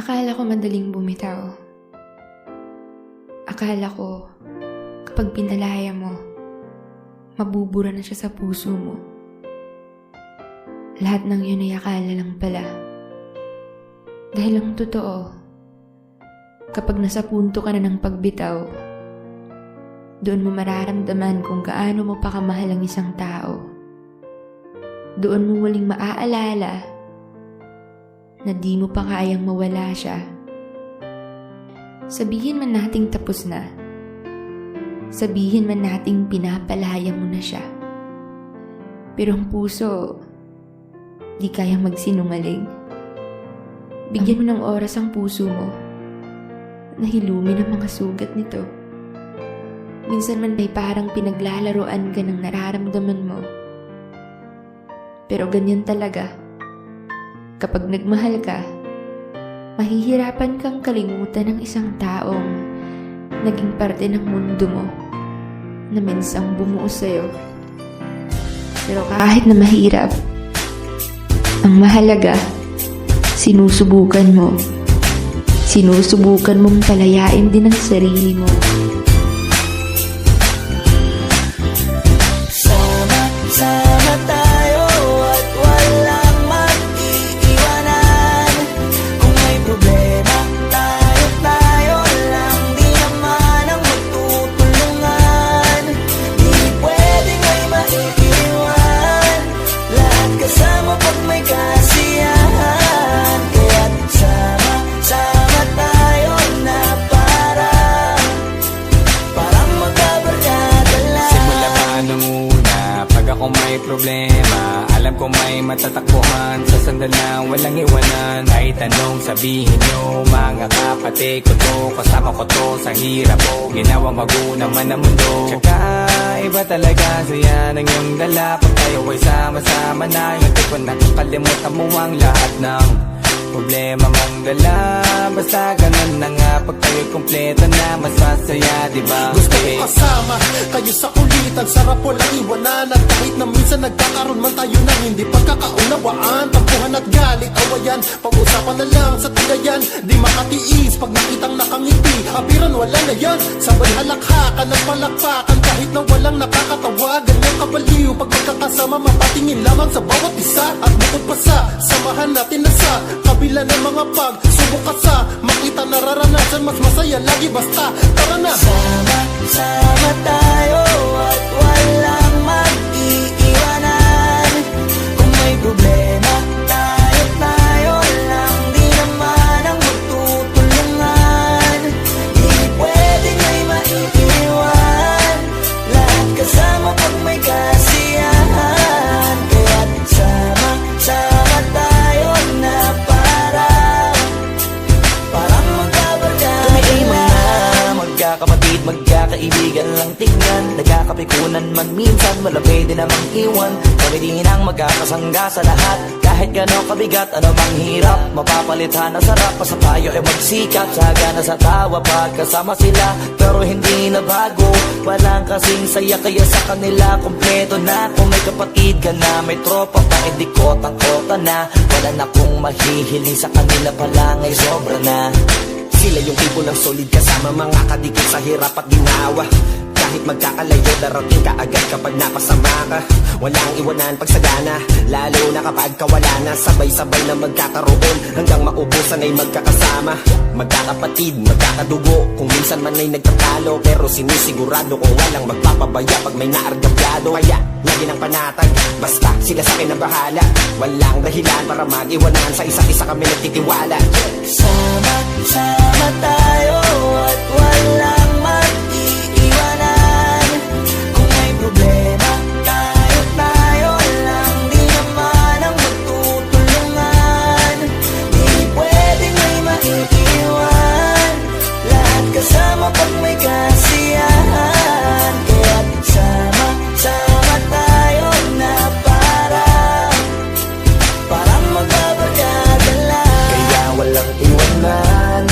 Akala ko madaling bumitaw. Akala ko, kapag pinalaya mo, mabubura na siya sa puso mo. Lahat ng yun ay akala lang pala. Dahil ang totoo, kapag nasa punto ka na ng pagbitaw, doon mo mararamdaman kung gaano mo pa kamahal ang isang tao. Doon mo muling maaalala na di mo pa kayang mawala siya. Sabihin man nating tapos na. Sabihin man nating pinapalaya mo na siya. Pero ang puso, di kayang magsinungaling. Bigyan mo ng oras ang puso mo na hilumin ang mga sugat nito. Minsan man ay parang pinaglalaroan ka ng nararamdaman mo. Pero ganyan talaga. Kapag nagmahal ka, mahihirapan kang kalimutan ng isang taong naging parte ng mundo mo na minsang bumuo sa'yo. Pero kahit na mahirap, ang mahalaga, sinusubukan mo. Sinusubukan mong palayain din ang sarili mo. Sama tayo at walang mag-iiwanan. Kung may problema, tayo lang. Di naman ang magtutulungan. Di pwedeng may maiiwan. Lahat kasama pag may kasiyahan. Kaya't sama tayo na parang magkabarkada lang. Simula pa nung una, pag ako may problema, alam ko may matatakbuhan. Sa sandal na walang iwanan. Kahit anong sabihin nyo, mga kapatid ko to, kasama ko to sa hirap ko, ginawa magunang man ang mundo. Tsaka iba talaga saya ng iyong dala. Pag tayo ay sama-sama na, yung tipo nakakalimutan mo ang lahat ng problema mong dala. Basta ganun na nga, pag tayo'y kumpleto na, mas masaya, diba? Gusto ko kasama kayo sa kulitan, sarap walang iwanan. At kahit na minsan nagkakaroon man tayo ng hindi pagkakaunawaan, tampuhan at galit, awayan, pag-usapan na lang sa tigayan. Di makatiis pag nakitang nakangiti, apiran wala na yan. Sabay halakhakan ng palakpakan, kahit na walang nakakatawa. Ganyang kabaliw pag magkakasama, mapatingin lamang sa bawat isa. At bukod pa sa samahan natin na sa kabila ng mga pagsubok ka sa makita nararanasan, mas masaya lagi basta tara na. Sama tayo at walang mag-iiwanan. Kung may problema, tayo lang. Di naman ang magtutulungan. Di pwedeng may maiiwan. Lahat kasama pag may kasiyahan. Kaya't sama tayo na parang magkabarkada. Kami ay mga magkakapatid, magkakaibigan lang tingnan. Nagkakapikunan man minsan, wala pwede namang iwan. Kami din ang magkakasangga sa lahat. Kahit gano'ng kabigat, ano mang hirap, mapapalitan ang sarap. Pa sa payo ay magsikap, sagana sa tawa pagkasama sila. Pero hindi na bago, walang kasing saya. Kaya sa kanila kompleto na. Kung may kapatid ka na, may tropa pa, hindi kotang-kota na. Wala na kong mahihiling sa kanila pala, ngay sobra na. Sila yung tipo ng solid kasama, mga kadikit sa hirap at ginawa. Kahit magkakalayo, darating ka agad kapag napasama ka. Walang iwanan pag sagana, lalo na kapag kawala na. Sabay-sabay na magkakaroon, hanggang maubusan ay magkakasama. Magkakapatid, magkakadugo, kung minsan man ay nagtatalo. Pero sinisigurado kung walang magpapabaya pag may naargabyado. Kaya, lagi ng panatag, basta sila sa akin ang bahala. Walang dahilan para mag-iwanan, sa isa't isa kami nagtitiwala. Sama tayo at walang mag-iiwanan. Kung may problema, tayo lang. Di naman ang magtutulungan. Di pwedeng may maiiwan. Lahat kasama pag may kasiyahan. Kaya't sama tayo na parang magkabarkada lang. Kaya walang iwanan,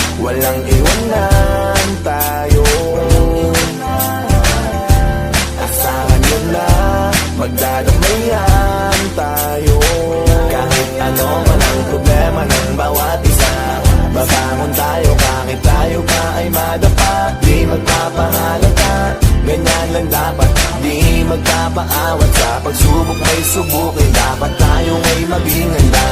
tayo lang dapat di magkapaawat. Sa pagsubok may subukin, dapat tayo ay maging handa.